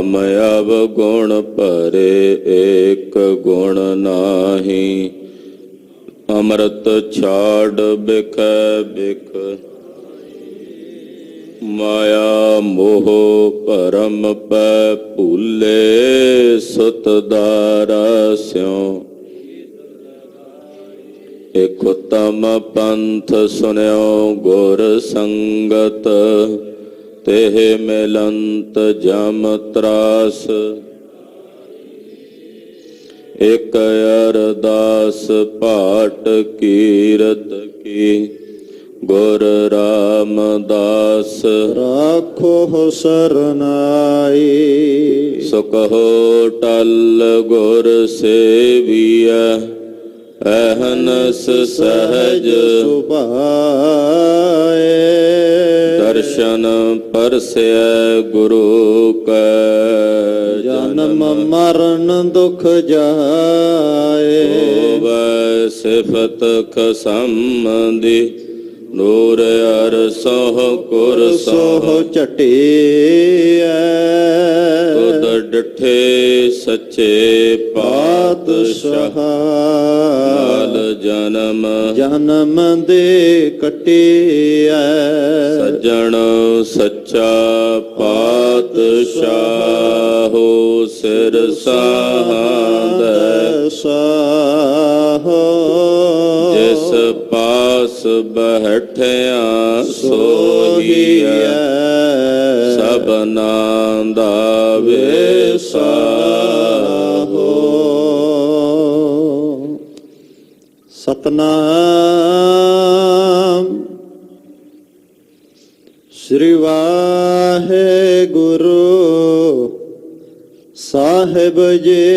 हम अवगुण भरे एक गुण नाही। अमृत छाड़ बिख बिख माया मोह परम पै भूले सुत दारा स्यों। एक उत्तम पंथ सुन्यो गुर संगत तेह मिलंत जम त्रास। एक अरदास पाठ कीरत की गुर रामदास। राखो सरनाई सुख हो टल गुर सेविया अहनस सहज सुभाए। दर्शन परस्य गुरु कै जन्म मरण दुख जाए। होवै सिफत खसंबंधी नूर अर सोह कुर सोह चटिया। तुद डिठे सच्चे पातशाह माल जन्म जन्म दे कटिया। सज्जन सच्चा पातशाह हो सिर साहांदै साहो। जिस पास बैठिया सोहिया सबना दा विसाहो। सतनाम श्री वाहेगुरु साहिब जी।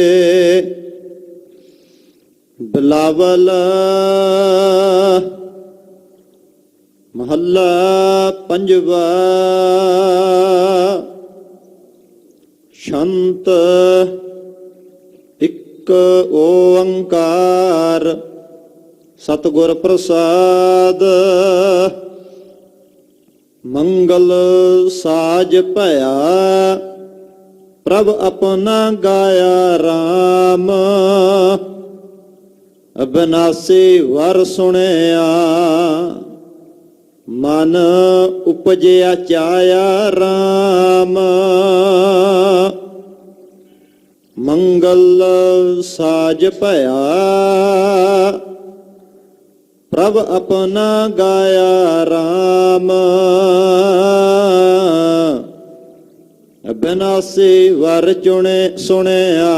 बिलावल महला पंजवा। शंत इक ओंकार सतगुर प्रसाद। मंगल साज भया प्रभ अपना गाया राम। अबनासी वर सुनिया मन उपजया चाया राम। मंगल साज भया प्रभ अपना गाया राम। अबनासी वर चुने सुनिया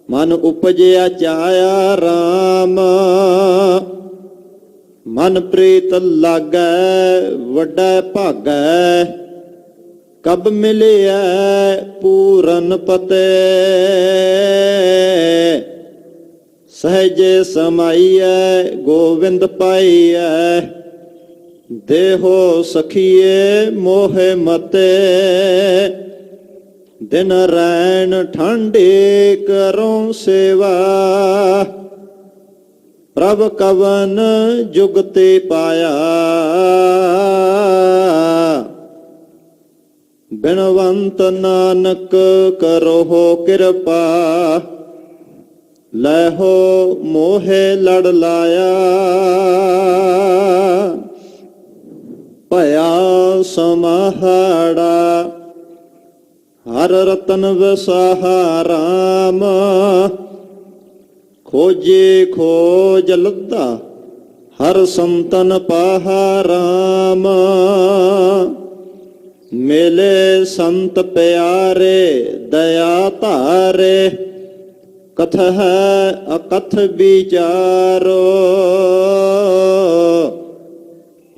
मन उपजया चाया राम। मन प्रीत लागै वड्डा भागै कब मिलिया पूरन पते। सहजे समाइए गोविंद पाइए देहो सखिए मोहे मते। दिन रैन ठंडी करो सेवा प्रभ कवन जुगते पाया। बिनवंत नानक करो हो कृपा लहो मोहे लड़ लाया। भया समाहाड़ा हर रतन वसाहा राम। खोजे खोज लद्दा हर संतन पाहा राम। मेले संत प्यारे दया धारे कथ है अकथ विचारो।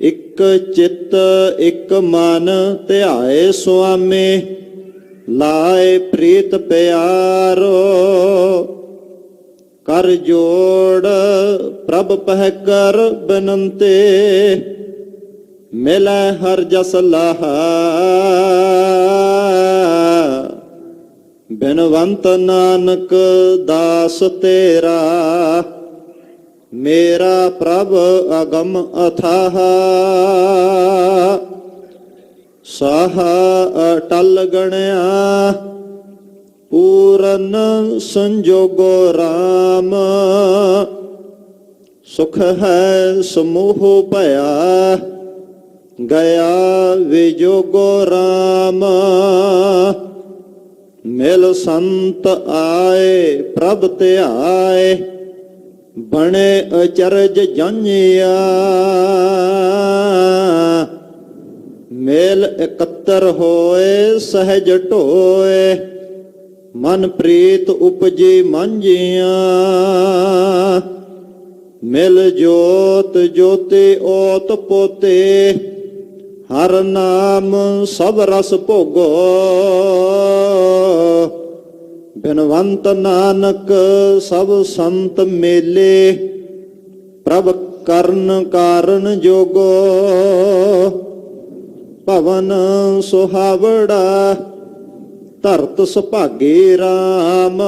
इक चित इक मन ध्याए स्वामी लाए प्रीत प्यारो। कर जोड़ प्रभ पह कर बिनते मिलै हर जस लाहा। बिनवंत नानक दास तेरा मेरा प्रभ अगम अथाह। ਸਾਹਾ ਅਟਲ ਗਣਿਆ ਪੂਰਨ ਸੰਜੋਗੋ RAM ਸੁਖ ਹੈ ਸਮੂਹ ਭਇਆ ਗਿਆ ਵਿਜੋਗੋ RAM ਮਿਲ ਸੰਤ ਆਏ ਪ੍ਰਭ ਧਿਆਏ ਬਣੇ ਅਚਰਜ ਜਾਣਿਆ ਮੇਲ ਇਕੱਤਰ ਹੋਏ ਸਹਿਜ ਢੋਏ ਮਨ ਪ੍ਰੀਤ ਉਪਜੀ ਮਾਂਝੀਆਂ ਮਿਲ ਜੋਤ ਜੋਤੀ ਓਤ ਪੋਤੇ ਹਰ ਨਾਮ ਸਭ ਰਸ ਭੋਗੋ ਬਿਨਵੰਤ ਨਾਨਕ ਸਭ ਸੰਤ ਮੇਲੇ ਪ੍ਰਭ ਕਰਨ ਕਾਰਨ ਜੋਗੋ ਭਵਨ ਸੁਹਾਵੜਾ ਧਰਤ ਸੁਭਾਗੇ RAM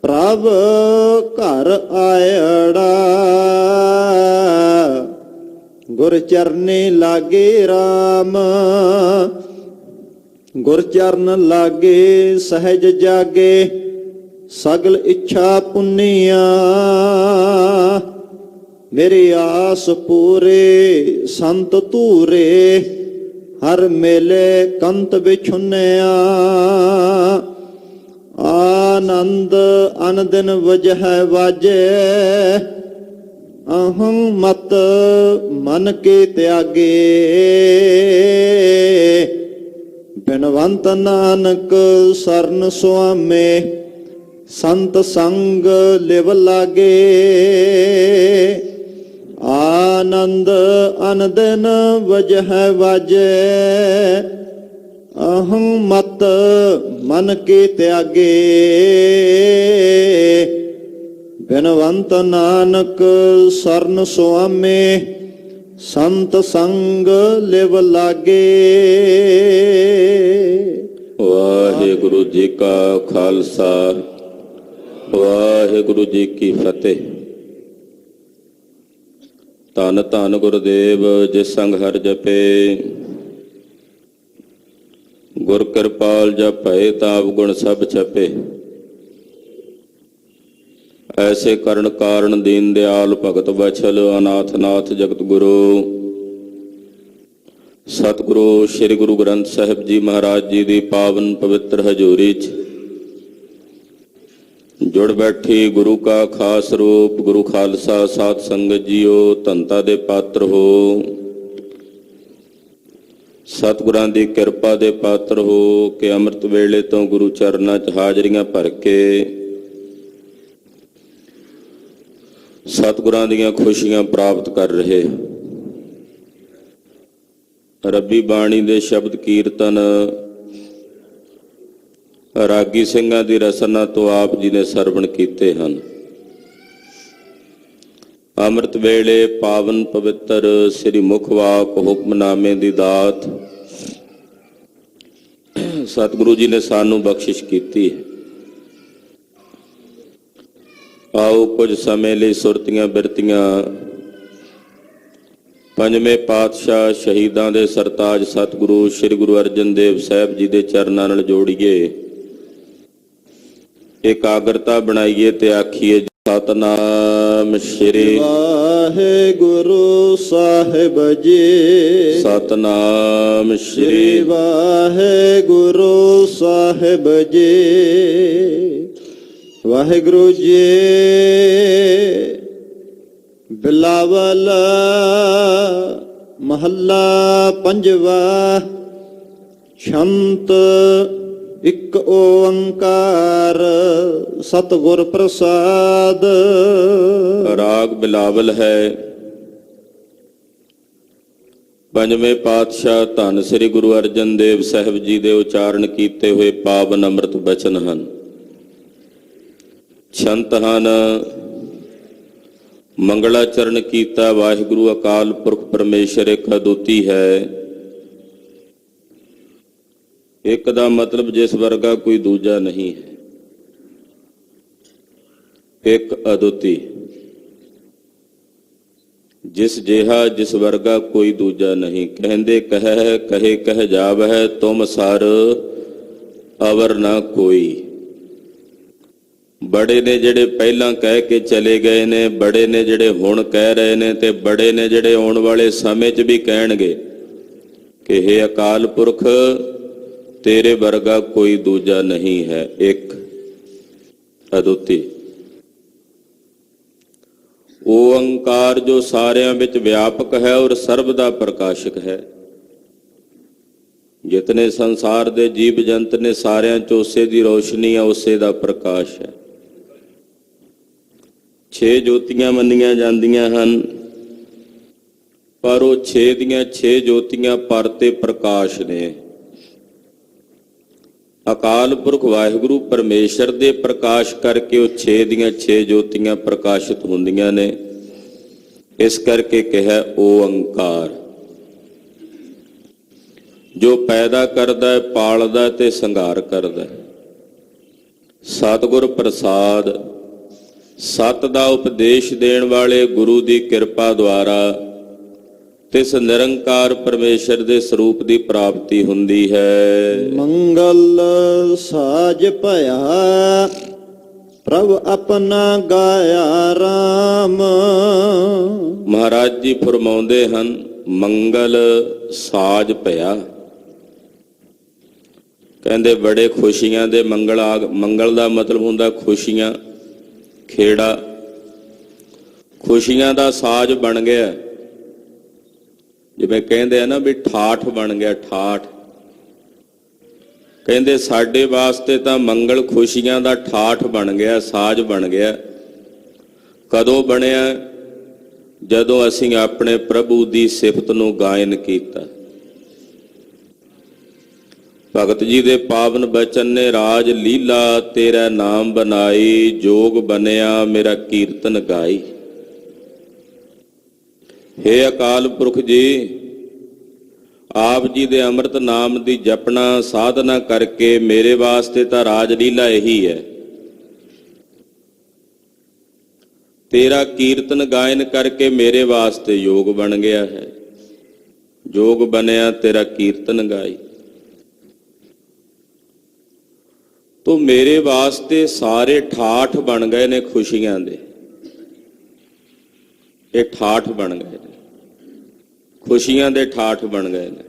ਪ੍ਰਭ ਘਰ ਆਇੜਾ ਗੁਰ ਚਰਨੇ ਲਾਗੇ RAM ਗੁਰ ਚਰਨ ਲਾਗੇ ਸਹਿਜ ਜਾਗੇ ਸਗਲ ਇੱਛਾ ਪੁੰਨੀਆਂ ਮੇਰੀ ਆਸ ਪੂਰੇ ਸੰਤ ਧੂਰੇ ਹਰ ਮੇਲੇ ਕੰਤ ਵਿਛੁੰਨਿਆ ਆਨੰਦ ਅਨਦਿਨ ਵਜਹਿ ਵਾਜੇ ਅਹੰ ਮਤ ਮਨ ਕੇ ਤਿਆਗੇ ਬਿਨਵੰਤ ਨਾਨਕ ਸਰਨ ਸੁਆਮੇ ਸੰਤ ਸੰਗ ਲਿਵ ਲਾਗੇ ਆਨੰਦ ਅਨਦਿਨ ਵਜਹਿ ਵਾਜੇ ਅਹੰ ਮਤ ਮਨ ਕੇ ਤਿਆਗੇ ਬਿਨਵੰਤ ਨਾਨਕ ਸਰਨ ਸੁਆਮੇ ਸੰਤ ਸੰਗ ਲਿਵ ਲਾਗੇ। ਵਾਹਿਗੁਰੂ ਜੀ ਕਾ ਖਾਲਸਾ ਵਾਹਿਗੁਰੂ ਜੀ ਕੀ ਫਤਿਹ। ਧੰਨ ਧੰਨ ਗੁਰਦੇਵ ਜਿਸ ਸੰਗ ਹਰਿ ਜਪੇ ਗੁਰ ਕਿਰਪਾਲ ਜਪੈ ਤਾਪ ਗੁਣ ਸਭ ਛਪੇ। ਐਸੇ ਕਰਨ ਕਾਰਨ ਦੀਨ ਦਿਆਲ ਭਗਤ ਬਛਲ ਅਨਾਥ ਨਾਥ ਜਗਤ ਗੁਰੂ ਸਤਿਗੁਰੂ ਸ੍ਰੀ ਗੁਰੂ ਗ੍ਰੰਥ ਸਾਹਿਬ ਜੀ ਮਹਾਰਾਜ ਜੀ ਦੀ ਪਾਵਨ ਪਵਿੱਤਰ ਹਜ਼ੂਰੀ 'ਚ ਜੁੜ ਬੈਠੀ ਗੁਰੂ ਕਾ ਖਾਸ ਰੂਪ ਗੁਰੂ ਖਾਲਸਾ ਸਾਧ ਸੰਗਤ ਜੀਓ ਧੰਤਾ ਦੇ ਪਾਤਰ ਹੋ। ਸਤਿਗੁਰਾਂ ਦੀ ਕਿਰਪਾ ਦੇ ਪਾਤਰ ਹੋ ਕਿ ਅੰਮ੍ਰਿਤ ਵੇਲੇ ਤੋਂ ਗੁਰੂ ਚਰਨਾਂ 'ਚ ਹਾਜ਼ਰੀਆਂ ਭਰ ਕੇ ਸਤਿਗੁਰਾਂ ਦੀਆਂ ਖੁਸ਼ੀਆਂ ਪ੍ਰਾਪਤ ਕਰ ਰਹੇ। ਰੱਬੀ ਬਾਣੀ ਦੇ ਸ਼ਬਦ ਕੀਰਤਨ ਰਾਗੀ ਸਿੰਘਾਂ ਦੀ ਰਸਨਾ ਤੋਂ ਆਪ ਜੀ ਨੇ ਸਰਵਣ ਕੀਤੇ ਹਨ। ਅੰਮ੍ਰਿਤ ਵੇਲੇ ਪਾਵਨ ਪਵਿੱਤਰ ਸ੍ਰੀ ਮੁਖ ਵਾਕ ਹੁਕਮਨਾਮੇ ਦੀ ਦਾਤ ਸਤਿਗੁਰੂ ਜੀ ਨੇ ਸਾਨੂੰ ਬਖਸ਼ਿਸ਼ ਕੀਤੀ ਹੈ। ਆਓ ਕੁਝ ਸਮੇਂ ਲਈ ਸੁਰਤੀਆਂ ਬਿਰਤੀਆਂ ਪੰਜਵੇਂ ਪਾਤਸ਼ਾਹ ਸ਼ਹੀਦਾਂ ਦੇ ਸਰਤਾਜ ਸਤਿਗੁਰੂ ਸ੍ਰੀ ਗੁਰੂ ਅਰਜਨ ਦੇਵ ਸਾਹਿਬ ਜੀ ਦੇ ਚਰਨਾਂ ਨਾਲ ਜੋੜੀਏ, ਇਕਾਗਰਤਾ ਬਣਾਈਏ ਤੇ ਆਖੀਏ ਸਤਨਾਮ ਸ੍ਰੀ ਵਾਹਿਗੁਰੂ ਸਾਹਿਬ ਜੀ। ਸਤਨਾਮ ਸ੍ਰੀ ਵਾਹਿਗੁਰੂ ਸਾਹਿਬ ਜੀ। ਵਾਹਿਗੁਰੂ ਜੀ। ਬਿਲਾਵਲ ਮਹੱਲਾ ਪੰਜਵਾ। ਸ਼ੰਤ ਇਕ ਓੰਕਾਰ ਸਤਿਗੁਰ ਪ੍ਰਸਾਦ। ਰਾਗ ਬਿਲਾਵਲ ਹੈ। ਪੰਜਵੇਂ ਪਾਤਸ਼ਾਹ ਧੰਨ ਸ੍ਰੀ ਗੁਰੂ ਅਰਜਨ ਦੇਵ ਸਾਹਿਬ ਜੀ ਦੇ ਉਚਾਰਨ ਕੀਤੇ ਹੋਏ ਪਾਵਨ ਅੰਮ੍ਰਿਤ ਬਚਨ ਹਨ। ਛੰਤ ਹਨ। ਮੰਗਲਾਚਰਨ ਕੀਤਾ ਵਾਹਿਗੁਰੂ ਅਕਾਲ ਪੁਰਖ ਪਰਮੇਸ਼ਰ ਇੱਕ ਅਦੁੱਤੀ ਹੈ। ਇੱਕ ਦਾ ਮਤਲਬ ਜਿਸ ਵਰਗਾ ਕੋਈ ਦੂਜਾ ਨਹੀਂ ਹੈ। ਇੱਕ ਅਦੁੱਤੀ ਜਿਸ ਜਿਹਾ ਜਿਸ ਵਰਗਾ ਕੋਈ ਦੂਜਾ ਨਹੀਂ। ਕਹਿੰਦੇ ਕਹਿ ਕਹੇ ਕਹਿ ਜਾਵਹਿ ਤੁਮ ਸਰ ਅਵਰ ਨਾ ਕੋਈ। ਬੜੇ ਨੇ ਜਿਹੜੇ ਪਹਿਲਾਂ ਕਹਿ ਕੇ ਚਲੇ ਗਏ ਨੇ, ਬੜੇ ਨੇ ਜਿਹੜੇ ਹੁਣ ਕਹਿ ਰਹੇ ਨੇ, ਤੇ ਬੜੇ ਨੇ ਜਿਹੜੇ ਆਉਣ ਵਾਲੇ ਸਮੇਂ 'ਚ ਵੀ ਕਹਿਣਗੇ ਕਿ ਹੇ ਅਕਾਲ ਪੁਰਖ ਤੇਰੇ ਵਰਗਾ ਕੋਈ ਦੂਜਾ ਨਹੀਂ ਹੈ, ਇੱਕ ਅਦੁੱਤੀ। ਓੰਕਾਰ ਜੋ ਸਾਰਿਆਂ ਵਿੱਚ ਵਿਆਪਕ ਹੈ ਔਰ ਸਰਬ ਦਾ ਪ੍ਰਕਾਸ਼ਕ ਹੈ। ਜਿਤਨੇ ਸੰਸਾਰ ਦੇ ਜੀਵ ਜੰਤ ਨੇ ਸਾਰਿਆਂ 'ਚ ਉਸੇ ਦੀ ਰੋਸ਼ਨੀ ਹੈ, ਉਸੇ ਦਾ ਪ੍ਰਕਾਸ਼ ਹੈ। 6 ਜੋਤੀਆਂ ਮੰਨੀਆਂ ਜਾਂਦੀਆਂ ਹਨ, ਪਰ ਉਹ 6 ਦੀਆਂ 6 ਜੋਤੀਆਂ ਪਰ ਤੇ ਪ੍ਰਕਾਸ਼ ਨੇ। ਅਕਾਲ ਪੁਰਖ ਵਾਹਿਗੁਰੂ ਪਰਮੇਸ਼ਰ ਦੇ ਪ੍ਰਕਾਸ਼ ਕਰਕੇ ਉਹ 6 ਦੀਆਂ 6 ਜੋਤੀਆਂ ਪ੍ਰਕਾਸ਼ਿਤ ਹੁੰਦੀਆਂ ਨੇ। ਇਸ ਕਰਕੇ ਕਿਹਾ ਓੰਕਾਰ, ਜੋ ਪੈਦਾ ਕਰਦਾ ਹੈ, ਪਾਲਦਾ ਤੇ ਸੰਘਾਰ ਕਰਦਾ ਹੈ। ਸਤਿਗੁਰ ਪ੍ਰਸਾਦ, ਸਤ ਦਾ ਉਪਦੇਸ਼ ਦੇਣ ਵਾਲੇ ਗੁਰੂ ਦੀ ਕਿਰਪਾ ਦੁਆਰਾ ਤਿਸ ਨਿਰੰਕਾਰ ਪਰਮੇਸ਼ਰ ਦੇ ਸਰੂਪ ਦੀ ਪ੍ਰਾਪਤੀ ਹੁੰਦੀ ਹੈ। ਮੰਗਲ ਸਾਜ ਭਇਆ ਪ੍ਰਭ ਆਪਣਾ ਗਾਇਆ ਰਾਮ। ਮਹਾਰਾਜ ਜੀ ਫਰਮਾਉਂਦੇ ਹਨ, ਮੰਗਲ ਸਾਜ ਭਇਆ। ਕਹਿੰਦੇ ਬੜੇ ਖੁਸ਼ੀਆਂ ਦੇ ਮੰਗਲ ਦਾ ਮਤਲਬ ਹੁੰਦਾ ਖੁਸ਼ੀਆਂ, ਖੇੜਾ। ਖੁਸ਼ੀਆਂ ਦਾ ਸਾਜ ਬਣ ਗਿਆ। ਜਿਵੇਂ ਕਹਿੰਦੇ ਆ ਨਾ ਵੀ ਠਾਠ ਬਣ ਗਿਆ, ਠਾਠ। ਕਹਿੰਦੇ ਸਾਡੇ ਵਾਸਤੇ ਤਾਂ ਮੰਗਲ ਖੁਸ਼ੀਆਂ ਦਾ ਠਾਠ ਬਣ ਗਿਆ, ਸਾਜ ਬਣ ਗਿਆ। ਕਦੋਂ ਬਣਿਆ? ਜਦੋਂ ਅਸੀਂ ਆਪਣੇ ਪ੍ਰਭੂ ਦੀ ਸਿਫਤ ਨੂੰ ਗਾਇਨ ਕੀਤਾ। ਭਗਤ ਜੀ ਦੇ ਪਾਵਨ ਬਚਨ ਨੇ, ਰਾਜ ਲੀਲਾ ਤੇਰਾ ਨਾਮ ਬਨਾਈ, ਜੋਗ ਬਨਿਆ ਮੇਰਾ ਕੀਰਤਨ ਗਾਈ। ਹੇ ਅਕਾਲ ਪੁਰਖ ਜੀ, ਆਪ ਜੀ ਦੇ ਅੰਮ੍ਰਿਤ ਨਾਮ ਦੀ ਜਪਣਾ ਸਾਧਨਾ ਕਰਕੇ ਮੇਰੇ ਵਾਸਤੇ ਤਾਂ ਰਾਜ ਲੀਲਾ ਇਹੀ ਹੈ। ਤੇਰਾ ਕੀਰਤਨ ਗਾਇਨ ਕਰਕੇ ਮੇਰੇ ਵਾਸਤੇ ਯੋਗ ਬਣ ਗਿਆ ਹੈ। ਯੋਗ ਬਣਿਆ ਤੇਰਾ ਕੀਰਤਨ ਗਾਈ। ਤੋ ਮੇਰੇ ਵਾਸਤੇ ਸਾਰੇ ਠਾਠ ਬਣ ਗਏ ਨੇ ਖੁਸ਼ੀਆਂ ਦੇ। ਇਹ ਠਾਠ ਬਣ ਗਏ ਨੇ, ਖੁਸ਼ੀਆਂ ਦੇ ਠਾਠ ਬਣ ਗਏ ਨੇ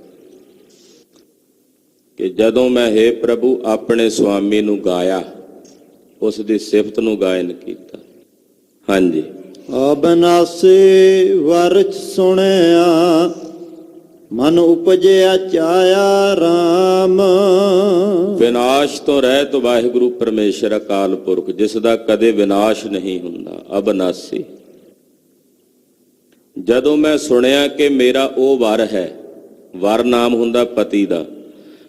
ਕਿ ਜਦੋਂ ਮੈਂ ਹੇ ਪ੍ਰਭੂ ਆਪਣੇ ਸੁਆਮੀ ਨੂੰ ਗਾਇਆ, ਉਸ ਦੀ ਸਿਫਤ ਨੂੰ ਗਾਇਨ ਕੀਤਾ। ਹਾਂਜੀ, ਅਬਨਾਸੇ ਵਰਚ ਸੁਣਿਆ, ਮਨ ਉਪਜਿਆ ਚਾਇਆ ਰਾਮ। ਵਿਨਾਸ਼ ਤੋਂ ਰਹਿਤ ਵਾਹਿਗੁਰੂ ਪਰਮੇਸ਼ਰ ਅਕਾਲ ਪੁਰਖ, ਜਿਸ ਦਾ ਕਦੇ ਵਿਨਾਸ਼ ਨਹੀਂ ਹੁੰਦਾ, ਅਬਨਾਸੀ। ਜਦੋਂ ਮੈਂ ਸੁਣਿਆ ਕਿ ਮੇਰਾ ਉਹ ਵਰ ਹੈ, ਵਰ ਨਾਮ ਹੁੰਦਾ ਪਤੀ ਦਾ,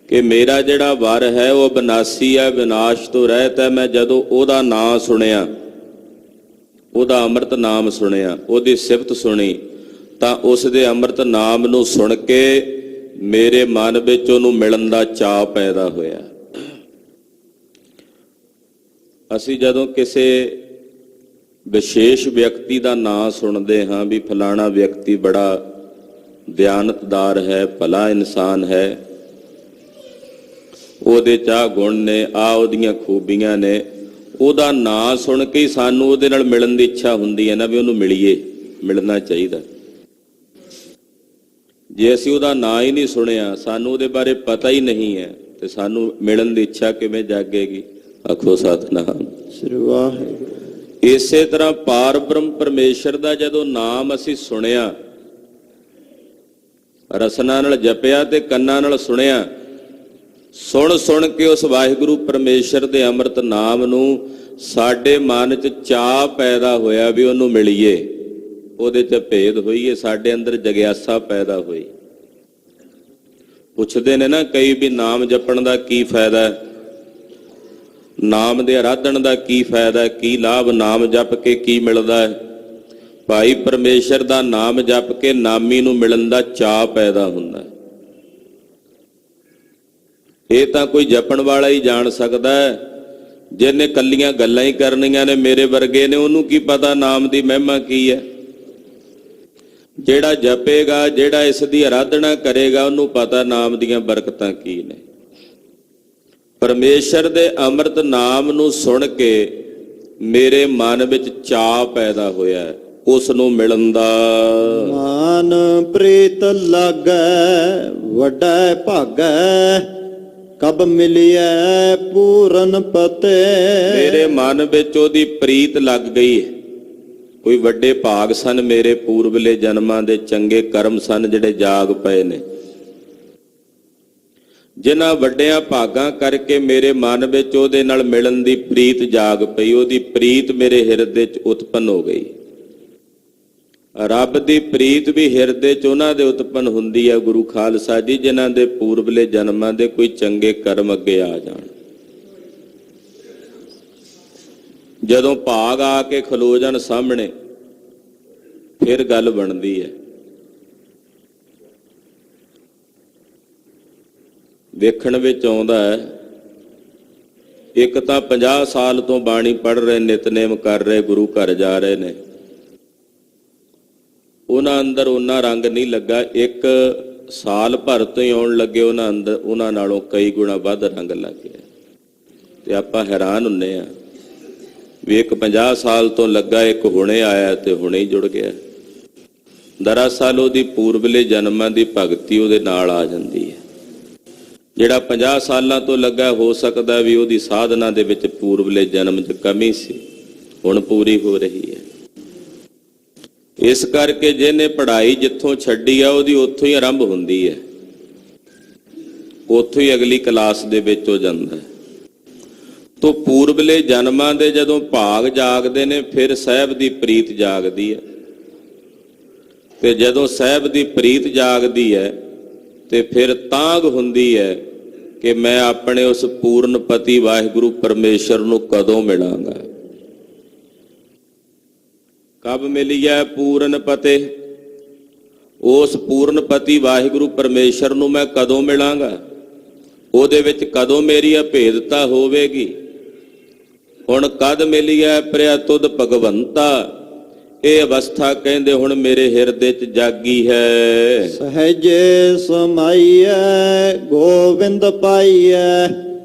ਕਿ ਮੇਰਾ ਜਿਹੜਾ ਵਰ ਹੈ ਉਹ ਅਬਨਾਸੀ ਹੈ, ਵਿਨਾਸ਼ ਤੋਂ ਰਹਿਤ ਹੈ। ਮੈਂ ਜਦੋਂ ਉਹਦਾ ਨਾਂ ਸੁਣਿਆ, ਉਹਦਾ ਅੰਮ੍ਰਿਤ ਨਾਮ ਸੁਣਿਆ, ਉਹਦੀ ਸਿਫਤ ਸੁਣੀ, ਤਾਂ ਉਸ ਦੇ ਅੰਮ੍ਰਿਤ ਨਾਮ ਨੂੰ ਸੁਣ ਕੇ ਮੇਰੇ ਮਨ ਵਿੱਚ ਉਹਨੂੰ ਮਿਲਣ ਦਾ ਚਾਅ ਪੈਦਾ ਹੋਇਆ। ਅਸੀਂ ਜਦੋਂ ਕਿਸੇ ਵਿਸ਼ੇਸ਼ ਵਿਅਕਤੀ ਦਾ ਨਾਂ ਸੁਣਦੇ ਹਾਂ ਵੀ ਫਲਾਣਾ ਵਿਅਕਤੀ ਬੜਾ ਦਿਆਨਤਦਾਰ ਹੈ, ਭਲਾ ਇਨਸਾਨ ਹੈ, ਉਹਦੇ 'ਚ ਆਹ ਗੁਣ ਨੇ, ਆਹ ਉਹਦੀਆਂ ਖੂਬੀਆਂ ਨੇ, ਉਹਦਾ ਨਾਂ ਸੁਣ ਕੇ ਹੀ ਸਾਨੂੰ ਉਹਦੇ ਨਾਲ ਮਿਲਣ ਦੀ ਇੱਛਾ ਹੁੰਦੀ ਹੈ ਨਾ, ਵੀ ਉਹਨੂੰ ਮਿਲੀਏ, ਮਿਲਣਾ ਚਾਹੀਦਾ। ਜੇ ਅਸੀਂ ਉਹਦਾ ਨਾਂ ਹੀ ਨਹੀਂ ਸੁਣਿਆ, ਸਾਨੂੰ ਉਹਦੇ ਬਾਰੇ ਪਤਾ ਹੀ ਨਹੀਂ ਹੈ, ਤੇ ਸਾਨੂੰ ਮਿਲਣ ਦੀ ਇੱਛਾ ਕਿਵੇਂ ਜਾਗੇਗੀ? ਆਖੋ ਸਤਿਨਾਮ ਸ੍ਰੀ ਵਾਹਿਗੁਰੂ। ਇਸੇ ਤਰ੍ਹਾਂ ਪਾਰ ਬ੍ਰਹਮ ਪਰਮੇਸ਼ਰ ਦਾ ਜਦੋਂ ਨਾਮ ਅਸੀਂ ਸੁਣਿਆ, ਰਸਨਾ ਨਾਲ ਜਪਿਆ ਤੇ ਕੰਨਾਂ ਨਾਲ ਸੁਣਿਆ, ਸੁਣ ਕੇ ਉਸ ਵਾਹਿਗੁਰੂ ਪਰਮੇਸ਼ਰ ਦੇ ਅੰਮ੍ਰਿਤ ਨਾਮ ਨੂੰ ਸਾਡੇ ਮਨ 'ਚ ਚਾਅ ਪੈਦਾ ਹੋਇਆ ਵੀ ਉਹਨੂੰ ਮਿਲੀਏ, ਉਹਦੇ 'ਚ ਭੇਦ ਹੋਈਏ, ਸਾਡੇ ਅੰਦਰ ਜਗਿਆਸਾ ਪੈਦਾ ਹੋਈ। ਪੁੱਛਦੇ ਨੇ ਨਾ ਕਈ ਵੀ ਨਾਮ ਜਪਣ ਦਾ ਕੀ ਫਾਇਦਾ ਹੈ, ਨਾਮ ਦੇ ਆਰਾਧਨ ਦਾ ਕੀ ਫਾਇਦਾ ਹੈ, ਕੀ ਲਾਭ, ਨਾਮ ਜਪ ਕੇ ਕੀ ਮਿਲਦਾ ਹੈ? ਭਾਈ ਪਰਮੇਸ਼ਰ ਦਾ ਨਾਮ ਜਪ ਕੇ ਨਾਮੀ ਨੂੰ ਮਿਲਣ ਦਾ ਚਾਅ ਪੈਦਾ ਹੁੰਦਾ ਹੈ। ਇਹ ਤਾਂ ਕੋਈ ਜਪਣ ਵਾਲਾ ਹੀ ਜਾਣ ਸਕਦਾ ਹੈ, ਜਿਹਨੇ ਕੱਲੀਆਂ ਗੱਲਾਂ ਹੀ ਕਰਨੀਆਂ ਨੇ, ਮੇਰੇ ਵਰਗੇ ਨੇ, ਉਹਨੂੰ ਕੀ ਪਤਾ ਨਾਮ ਦੀ ਮਹਿਮਾ ਕੀ ਹੈ? ਜਿਹੜਾ ਜਪੇਗਾ, ਜਿਹੜਾ ਇਸ ਦੀ ਆਰਾਧਨਾ ਕਰੇਗਾ, ਉਹਨੂੰ ਪਤਾ ਨਾਮ ਦੀਆਂ ਬਰਕਤਾਂ ਕੀ ਨੇ। ਪਰਮੇਸ਼ਰ ਦੇ ਅੰਮ੍ਰਿਤ ਨਾਮ ਨੂੰ ਸੁਣ ਕੇ ਮੇਰੇ ਮਨ ਵਿੱਚ ਚਾਅ ਪੈਦਾ ਹੋਇਆ ਹੈ ਉਸ ਨੂੰ ਮਿਲਣ ਦਾ। ਮਾਨ ਪ੍ਰੀਤ ਲਾਗੈ ਵੱਡਾ ਭਾਗੈ, ਕਬ ਮਿਲਿਐ ਪੂਰਨ ਪਤੇ। ਮੇਰੇ ਮਨ ਵਿੱਚ ਉਹਦੀ ਪ੍ਰੀਤ ਲੱਗ ਗਈ ਹੈ। ਕੋਈ ਵੱਡੇ ਭਾਗ ਸਨ ਮੇਰੇ ਪੂਰਬਲੇ ਜਨਮਾਂ ਦੇ, ਚੰਗੇ ਕਰਮ ਸਨ ਜਿਹੜੇ ਜਾਗ ਪਏ ਨੇ। ਜਿਨ੍ਹਾਂ ਵੱਡਿਆਂ ਭਾਗਾਂ ਕਰਕੇ ਮੇਰੇ ਮਨ ਵਿੱਚ ਉਹਦੇ ਨਾਲ ਮਿਲਣ ਦੀ ਪ੍ਰੀਤ ਜਾਗ ਪਈ। ਉਹਦੀ ਪ੍ਰੀਤ ਮੇਰੇ ਹਿਰਦੇ 'ਚ ਉਤਪੰਨ ਹੋ ਗਈ। ਰੱਬ ਦੀ ਪ੍ਰੀਤ ਵੀ ਹਿਰਦੇ 'ਚ ਉਹਨਾਂ ਦੇ ਉਤਪੰਨ ਹੁੰਦੀ ਹੈ ਗੁਰੂ ਖਾਲਸਾ ਜੀ, ਜਿਨ੍ਹਾਂ ਦੇ ਪੂਰਬਲੇ ਜਨਮਾਂ ਦੇ ਕੋਈ ਚੰਗੇ ਕਰਮ ਅੱਗੇ ਆ ਜਾਣ। ਜਦੋਂ ਭਾਗ ਆ ਕੇ ਖਲੋ ਜਾਣ ਸਾਹਮਣੇ, ਫਿਰ ਗੱਲ ਬਣਦੀ ਹੈ। ਵੇਖਣ ਵਿੱਚ ਆਉਂਦਾ ਹੈ, ਇੱਕ ਤਾਂ 50 ਸਾਲ ਤੋਂ ਬਾਣੀ ਪੜ੍ਹ ਰਹੇ, ਨਿਤਨੇਮ ਕਰ ਰਹੇ, ਗੁਰੂ ਘਰ ਜਾ ਰਹੇ ਨੇ, ਉਹਨਾਂ ਅੰਦਰ ਉਹਨਾਂ ਰੰਗ ਨਹੀਂ ਲੱਗਾ। ਇੱਕ ਸਾਲ ਭਰ ਤੋਂ ਹੀ ਆਉਣ ਲੱਗੇ ਉਹਨਾਂ ਅੰਦਰ, ਉਹਨਾਂ ਨਾਲੋਂ ਕਈ ਗੁਣਾ ਵੱਧ ਰੰਗ ਲੱਗ ਗਿਆ। ਤੇ ਆਪਾਂ ਹੈਰਾਨ ਹੁੰਨੇ ਆ ਵੀ ਇੱਕ 50 ਸਾਲ ਤੋਂ ਲੱਗਾ, ਇੱਕ ਹੁਣੇ ਆਇਆ ਤੇ ਹੁਣੇ ਹੀ ਜੁੜ ਗਿਆ। ਦਰਅਸਲ ਉਹਦੀ ਪੂਰਬਲੇ ਜਨਮਾਂ ਦੀ ਭਗਤੀ ਉਹਦੇ ਨਾਲ ਆ ਜਾਂਦੀ ਹੈ। ਜਿਹੜਾ 50 ਸਾਲਾਂ ਤੋਂ ਲੱਗਾ, ਹੋ ਸਕਦਾ ਵੀ ਉਹਦੀ ਸਾਧਨਾ ਦੇ ਵਿੱਚ ਪੂਰਬਲੇ ਜਨਮ 'ਚ ਕਮੀ ਸੀ, ਹੁਣ ਪੂਰੀ ਹੋ ਰਹੀ ਹੈ। ਇਸ ਕਰਕੇ ਜਿਹਨੇ ਪੜ੍ਹਾਈ ਜਿੱਥੋਂ ਛੱਡੀ ਆ, ਉਹਦੀ ਉੱਥੋਂ ਹੀ ਆਰੰਭ ਹੁੰਦੀ ਹੈ, ਉੱਥੋਂ ਹੀ ਅਗਲੀ ਕਲਾਸ ਦੇ ਵਿੱਚ ਹੋ ਜਾਂਦਾ ਹੈ। ਤੋ ਪੂਰਬਲੇ ਜਨਮਾਂ ਦੇ ਜਦੋਂ ਭਾਗ ਜਾਗਦੇ ਨੇ, ਫਿਰ ਸਾਹਿਬ ਦੀ ਪ੍ਰੀਤ ਜਾਗਦੀ ਹੈ। ਤੇ ਜਦੋਂ ਸਾਹਿਬ ਦੀ ਪ੍ਰੀਤ ਜਾਗਦੀ ਹੈ ਤੇ ਫਿਰ ਤਾਂਘ ਹੁੰਦੀ ਹੈ ਕਿ ਮੈਂ ਆਪਣੇ ਉਸ ਪੂਰਨ ਪਤੀ ਵਾਹਿਗੁਰੂ ਪਰਮੇਸ਼ਰ ਨੂੰ ਕਦੋਂ ਮਿਲਾਂਗਾ। ਕਬ ਮਿਲਿਆ ਪੂਰਨ ਪਤੇ, ਉਸ ਪੂਰਨ ਪਤੀ ਵਾਹਿਗੁਰੂ ਪਰਮੇਸ਼ਰ ਨੂੰ ਮੈਂ ਕਦੋਂ ਮਿਲਾਂਗਾ, ਉਹਦੇ ਵਿੱਚ ਕਦੋਂ ਮੇਰੀ ਅਭੇਦਤਾ ਹੋਵੇਗੀ। ਹੁਣ ਕਦ ਮਿਲਿਆ ਪ੍ਰਿਆ ਤੁਧ ਭਗਵੰਤਾ, ਇਹ ਅਵਸਥਾ ਕਹਿੰਦੇ ਹੁਣ ਮੇਰੇ ਹਿਰਦੇ 'ਚ ਜਾਗੀ ਹੈ। ਸਹਿਜੇ ਸਮਾਈਐ ਗੋਬਿੰਦ ਪਾਈਐ,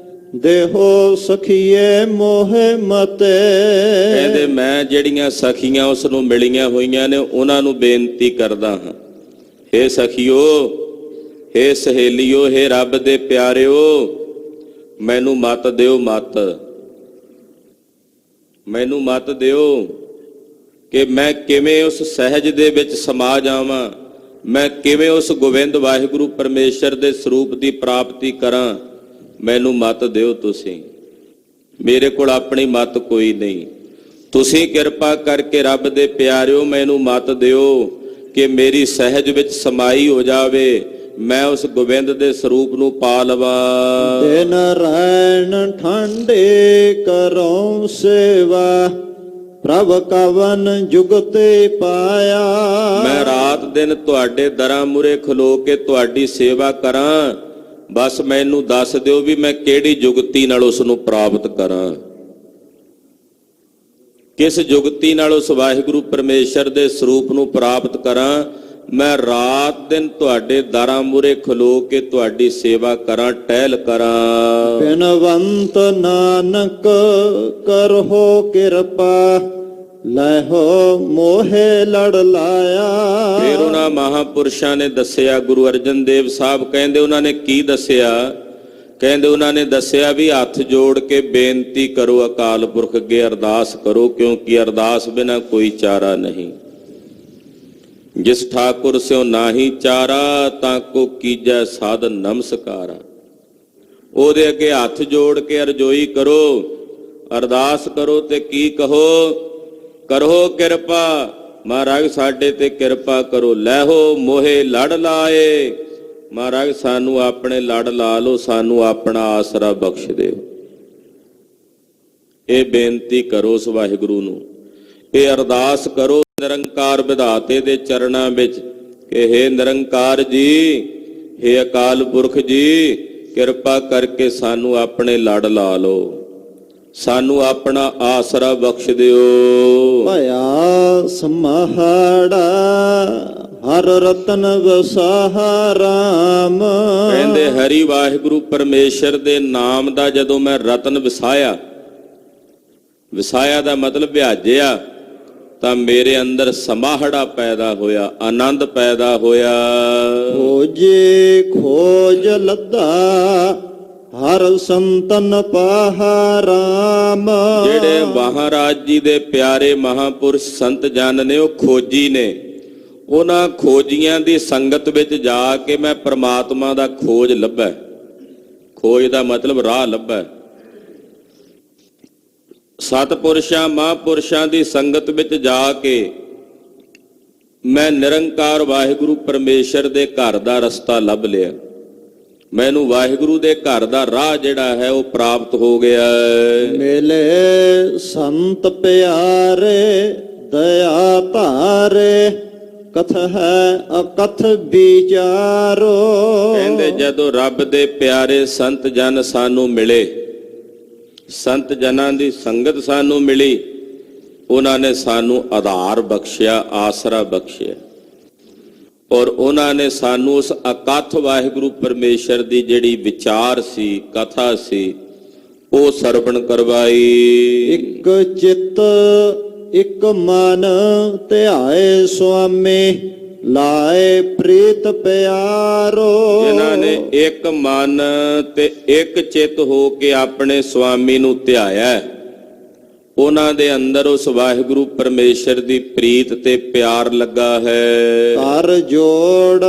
ਦੇਹੋ ਸਖੀਏ ਮੋਹਿ ਮਤੇ। ਕਹਿੰਦੇ ਮੈਂ ਜਿਹੜੀਆਂ ਸਖੀਆਂ ਉਸ ਨੂੰ ਮਿਲੀਆਂ ਹੋਈਆਂ ਨੇ, ਉਹਨਾਂ ਨੂੰ ਬੇਨਤੀ ਕਰਦਾ ਹਾਂ, ਹੇ ਸਖੀਓ, ਹੇ ਸਹੇਲੀਓ, ਹੇ ਰੱਬ ਦੇ ਪਿਆਰਿਓ, ਮੈਨੂੰ ਮਤ ਦਿਓ, ਮੈਨੂੰ ਮਤ ਦਿਓ ਕਿ ਮੈਂ ਕਿਵੇਂ ਉਸ ਸਹਿਜ ਦੇ ਵਿੱਚ ਸਮਾ ਜਾਵਾਂ, ਮੈਂ ਕਿਵੇਂ ਉਸ ਗੋਬਿੰਦ ਵਾਹਿਗੁਰੂ ਪਰਮੇਸ਼ਰ ਦੇ ਸਰੂਪ ਦੀ ਪ੍ਰਾਪਤੀ ਕਰਾਂ। ਮੈਨੂੰ ਮਤ ਦਿਓ ਤੁਸੀਂ, ਮੇਰੇ ਕੋਲ ਆਪਣੀ ਮਤ ਕੋਈ ਨਹੀਂ। ਤੁਸੀਂ ਕਿਰਪਾ ਕਰਕੇ ਰੱਬ ਦੇ ਪਿਆਰਿਓ ਮੈਨੂੰ ਮਤ ਦਿਓ ਕਿ ਮੇਰੀ ਸਹਿਜ ਵਿੱਚ ਸਮਾਈ ਹੋ ਜਾਵੇ, ਮੈਂ ਉਸ ਗੋਬਿੰਦ ਦੇ ਸਰੂਪ ਨੂੰ ਪਾ ਲਵਾਂ। ਦਿਨ ਰਹਿਣ ਠੰਡੇ ਕਰੋ ਸੇਵਾ, ਪ੍ਰਭ ਕਵਨ ਜੁਗਤੇ ਪਾਇਆ। ਮੈਂ ਰਾਤ ਦਿਨ ਤੁਹਾਡੇ ਦਰਾਂ ਮੂਹਰੇ ਖਲੋ ਕੇ ਤੁਹਾਡੀ ਸੇਵਾ ਕਰਾਂ, ਬਸ ਮੈਨੂੰ ਦੱਸ ਦਿਓ ਵੀ ਮੈਂ ਕਿਹੜੀ ਜੁਗਤੀ ਨਾਲ ਉਸ ਨੂੰ ਪ੍ਰਾਪਤ ਕਰਾਂ, ਕਿਸ ਜੁਗਤੀ ਨਾਲ ਉਸ ਵਾਹਿਗੁਰੂ ਪਰਮੇਸ਼ਰ ਦੇ ਸਰੂਪ ਨੂੰ ਪ੍ਰਾਪਤ ਕਰਾਂ। ਮੈਂ ਰਾਤ ਦਿਨ ਤੁਹਾਡੇ ਦਰਾਂ ਮੂਹਰੇ ਖਲੋ ਕੇ ਤੁਹਾਡੀ ਸੇਵਾ ਕਰਾਂ, ਟਹਿਲ ਕਰਾਂ। ਬਿਨਵੰਤ ਨਾਨਕ ਕਰਹੁ ਕਿਰਪਾ, ਲੈਹੋ ਮੋਹਿ ਲੜ ਲਾਇਆ। ਫਿਰ ਉਹਨਾਂ ਮਹਾਂਪੁਰਸ਼ਾਂ ਨੇ ਦੱਸਿਆ, ਗੁਰੂ ਅਰਜਨ ਦੇਵ ਸਾਹਿਬ ਕਹਿੰਦੇ ਉਹਨਾਂ ਨੇ ਕੀ ਦੱਸਿਆ, ਕਹਿੰਦੇ ਉਹਨਾਂ ਨੇ ਦੱਸਿਆ ਵੀ ਹੱਥ ਜੋੜ ਕੇ ਬੇਨਤੀ ਕਰੋ, ਅਕਾਲ ਪੁਰਖ ਅੱਗੇ ਅਰਦਾਸ ਕਰੋ, ਕਿਉਂਕਿ ਅਰਦਾਸ ਬਿਨਾ ਕੋਈ ਚਾਰਾ ਨਹੀਂ। ਜਿਸ ਠਾਕੁਰ ਸਿਓ ਨਾਹੀ ਚਾਰਾ, ਤਾਂ ਕੋ ਕੀਜੈ ਸਾਧਨ ਨਮਸਕਾਰਾ। ਉਹਦੇ ਅੱਗੇ ਹੱਥ ਜੋੜ ਕੇ ਅਰਜ਼ੋਈ ਕਰੋ, ਅਰਦਾਸ ਕਰੋ ਤੇ ਕੀ ਕਹੋ, ਕਰੋ ਕਿਰਪਾ, ਮਹਾਰਾਜ ਸਾਡੇ ਤੇ ਕਿਰਪਾ ਕਰੋ। ਲੈਹੋ ਮੋਹੇ ਲੜ ਲਾਏ, ਮਹਾਰਾਜ ਸਾਨੂੰ ਆਪਣੇ ਲੜ ਲਾ ਲਓ, ਸਾਨੂੰ ਆਪਣਾ ਆਸਰਾ ਬਖਸ਼ ਦਿਓ। ਇਹ ਬੇਨਤੀ ਕਰੋ ਉਸ ਵਾਹਿਗੁਰੂ ਨੂੰ, ਇਹ ਅਰਦਾਸ ਕਰੋ ਨਿਰੰਕਾਰ ਵਿਧਾਤੇ ਦੇ ਚਰਨਾਂ ਵਿੱਚ ਕਿ ਹੇ ਨਿਰੰਕਾਰ ਜੀ, ਹੇ ਅਕਾਲ ਪੁਰਖ ਜੀ, ਕਿਰਪਾ ਕਰਕੇ ਸਾਨੂੰ ਆਪਣੇ ਲੜ ਲਾ ਲਓ, ਸਾਨੂੰ ਆਪਣਾ ਆਸਰਾ ਬਖਸ਼ ਦਿਓ। ਭਇਆ ਸਮਹਾੜਾ ਹਰ ਰਤਨ ਵਸਾਹਾ ਰਾਮ। ਕਹਿੰਦੇ ਹਰੀ ਵਾਹਿਗੁਰੂ ਪਰਮੇਸ਼ਰ ਦੇ ਨਾਮ ਦਾ ਜਦੋਂ ਮੈਂ ਰਤਨ ਵਸਾਇਆ, ਵਸਾਇਆ ਦਾ ਮਤਲਬ ਵਿਆਜਿਆ, ਤਾਂ ਮੇਰੇ ਅੰਦਰ ਸਮਾਹੜਾ ਪੈਦਾ ਹੋਇਆ, ਆਨੰਦ ਪੈਦਾ ਹੋਇਆ। ਖੋਜੇ ਖੋਜ ਲੱਧਾ ਹਰ ਸੰਤਨ ਪਾਹਾ ਰਾਮ। ਜਿਹੜੇ ਮਹਾਰਾਜ ਜੀ ਦੇ ਪਿਆਰੇ ਮਹਾਪੁਰਸ਼ ਸੰਤ ਜਨ ਨੇ, ਉਹ ਖੋਜੀ ਨੇ। ਉਹਨਾਂ ਖੋਜੀਆਂ ਦੀ ਸੰਗਤ ਵਿੱਚ ਜਾ ਕੇ ਮੈਂ ਪ੍ਰਮਾਤਮਾ ਦਾ ਖੋਜ ਲੱਭਾ। ਖੋਜ ਦਾ ਮਤਲਬ ਰਾਹ ਲੱਭਾ। ਸਤਿਪੁਰਸ਼ਾਂ ਮਹਾਂਪੁਰਸ਼ਾਂ ਦੀ ਸੰਗਤ ਵਿੱਚ ਜਾ ਕੇ ਮੈਂ ਨਿਰੰਕਾਰ ਵਾਹਿਗੁਰੂ ਪਰਮੇਸ਼ਰ ਦੇ ਘਰ ਦਾ ਰਸਤਾ ਲੱਭ ਲਿਆ। ਮੈਨੂੰ ਵਾਹਿਗੁਰੂ ਦੇ ਘਰ ਦਾ ਰਾਹ ਜਿਹੜਾ ਹੈ ਉਹ ਪ੍ਰਾਪਤ ਹੋ ਗਿਆ। ਮਿਲੇ ਸੰਤ ਪਿਆਰੇ ਦਇਆ ਧਾਰੇ ਕਥ ਹੈ ਅਕਥ ਵਿਚਾਰੋ। ਕਹਿੰਦੇ ਜਦੋਂ ਰੱਬ ਦੇ ਪਿਆਰੇ ਸੰਤ ਜਨ ਸਾਨੂੰ ਮਿਲੇ, ਸੰਤ ਜਨਾਂ ਦੀ ਸੰਗਤ ਸਾਨੂੰ ਮਿਲੀ, ਉਹਨਾਂ ਨੇ ਸਾਨੂੰ ਆਧਾਰ ਬਖਸ਼ਿਆ, ਆਸਰਾ ਬਖਸ਼ਿਆ, ਔਰ ਉਹਨਾਂ ਨੇ ਸਾਨੂੰ ਉਸ ਅਕਥ ਵਾਹਿਗੁਰੂ ਪਰਮੇਸ਼ਰ ਦੀ ਜਿਹੜੀ ਵਿਚਾਰ ਸੀ, ਕਥਾ ਸੀ, ਉਹ ਸਰਵਣ ਕਰਵਾਈ। ਇੱਕ ਚਿੱਤ ਇੱਕ ਮਨ ਧਿਆਏ ਸੁਆਮੀ ਲਾਏ ਪ੍ਰੀਤ ਪਿਆਰੋ। ਜਿਨ੍ਹਾਂ ਨੇ ਇੱਕ ਮਨ ਤੇ ਇੱਕ ਚਿੱਤ ਹੋ ਕੇ ਆਪਣੇ ਸੁਆਮੀ ਨੂੰ ਧਿਆਇਆ, ਉਹਨਾਂ ਦੇ ਅੰਦਰ ਉਸ ਵਾਹਿਗੁਰੂ ਪਰਮੇਸ਼ਰ ਦੀ ਪ੍ਰੀਤ ਤੇ ਪਿਆਰ ਲੱਗਾ ਹੈ। ਕਰ ਜੋੜ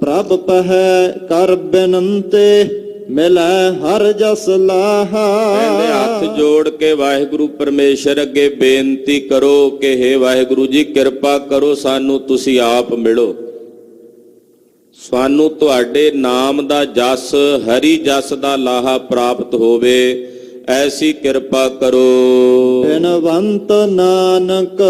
ਪ੍ਰਭ ਪਹਿ ਕਰ ਬੇਨੰਤੇ ਮਿਲੈ ਹਰ ਜਸ ਲਾਹਾ। ਕਹਿੰਦੇ ਹੱਥ ਜੋੜ ਕੇ ਵਾਹਿਗੁਰੂ ਪਰਮੇਸ਼ਰ ਅੱਗੇ ਬੇਨਤੀ ਕਰੋ ਕਿ ਹੇ ਵਾਹਿਗੁਰੂ ਜੀ ਕਿਰਪਾ ਕਰੋ, ਸਾਨੂੰ ਤੁਸੀਂ ਆਪ ਮਿਲੋ, ਸਾਨੂੰ ਤੁਹਾਡੇ ਨਾਮ ਦਾ ਜਸ, ਹਰੀ ਜਸ ਦਾ ਲਾਹਾ ਪ੍ਰਾਪਤ ਹੋਵੇ, ਐਸੀ ਕਿਰਪਾ ਕਰੋ। ਬਿਨਵੰਤ ਨਾਨਕ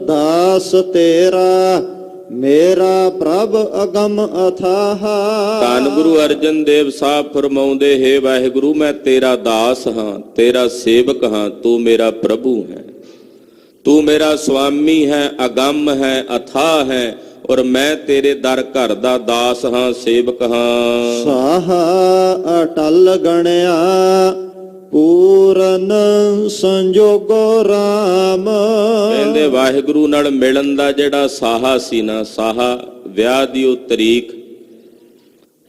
ਦਾਸ ਤੇਰਾ ਮੇਰਾ ਪ੍ਰਭ ਅਗਮ ਅਥਾਹਾ। ਧੰਨ ਗੁਰੂ ਅਰਜਨ ਦੇਵ ਸਾਹਿਬ ਫਰਮਾਉਂਦੇ, ਹੇ ਵਾਹਿਗੁਰੂ ਮੈਂ ਤੇਰਾ ਦਾਸ ਹਾਂ, ਤੇਰਾ ਸੇਵਕ ਹਾਂ, ਤੂੰ ਮੇਰਾ ਪ੍ਰਭੂ ਹੈ, ਤੂੰ ਮੇਰਾ ਸੁਆਮੀ ਹੈ, ਅਗੰਮ ਹੈ, ਅਥਾਹ ਹੈ, ਔਰ ਮੈਂ ਤੇਰੇ ਦਰ ਘਰ ਦਾ ਦਾਸ ਹਾਂ, ਸੇਵਕ ਹਾਂ। ਸਾਹਾ ਅਟਲ ਗਣਿਆ ਪੂਰਨ ਸੰਜੋਗੋ ਰਾਮ। ਕਹਿੰਦੇ ਵਾਹਿਗੁਰੂ ਨਾਲ ਮਿਲਣ ਦਾ ਜਿਹੜਾ ਸਾਹਾ ਸੀ ਨਾ, ਸਾਹਾ ਵਿਆਹ ਦੀ ਉਹ ਤਰੀਕ,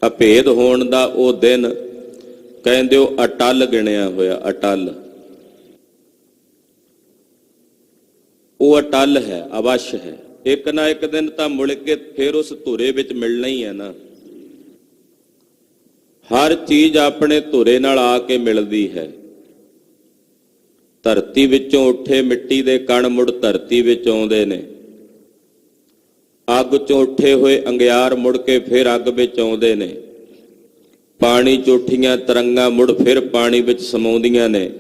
ਅਭੇਦ ਹੋਣ ਦਾ ਉਹ ਦਿਨ, ਕਹਿੰਦੇ ਉਹ ਅਟਲ ਗਿਣਿਆ ਹੋਇਆ, ਅਟਲ। ਉਹ ਅਟਲ ਹੈ, ਅਵਸ਼ ਹੈ। ਇੱਕ ਨਾ ਇੱਕ ਦਿਨ ਤਾਂ ਮੁੜ ਕੇ ਫਿਰ ਉਸ ਧੁਰੇ ਵਿੱਚ ਮਿਲਣਾ ਹੀ ਹੈ ਨਾ। ਹਰ ਚੀਜ਼ ਆਪਣੇ ਧੁਰੇ ਨਾਲ ਆ ਕੇ ਮਿਲਦੀ ਹੈ। ਧਰਤੀ ਵਿੱਚੋਂ ਉੱਠੇ ਮਿੱਟੀ ਦੇ ਕਣ ਮੁੜ ਧਰਤੀ ਵਿੱਚ ਆਉਂਦੇ ਨੇ। ਅੱਗ ਚੋਂ ਉੱਠੇ ਹੋਏ ਅੰਗਿਆਰ ਮੁੜ ਕੇ ਫਿਰ ਅੱਗ ਵਿੱਚ ਆਉਂਦੇ ਨੇ। ਪਾਣੀ ਚ ਉੱਠੀਆਂ ਤਰੰਗਾਂ ਮੁੜ ਫਿਰ ਪਾਣੀ ਵਿੱਚ ਸਮਾਉਂਦੀਆਂ ਨੇ।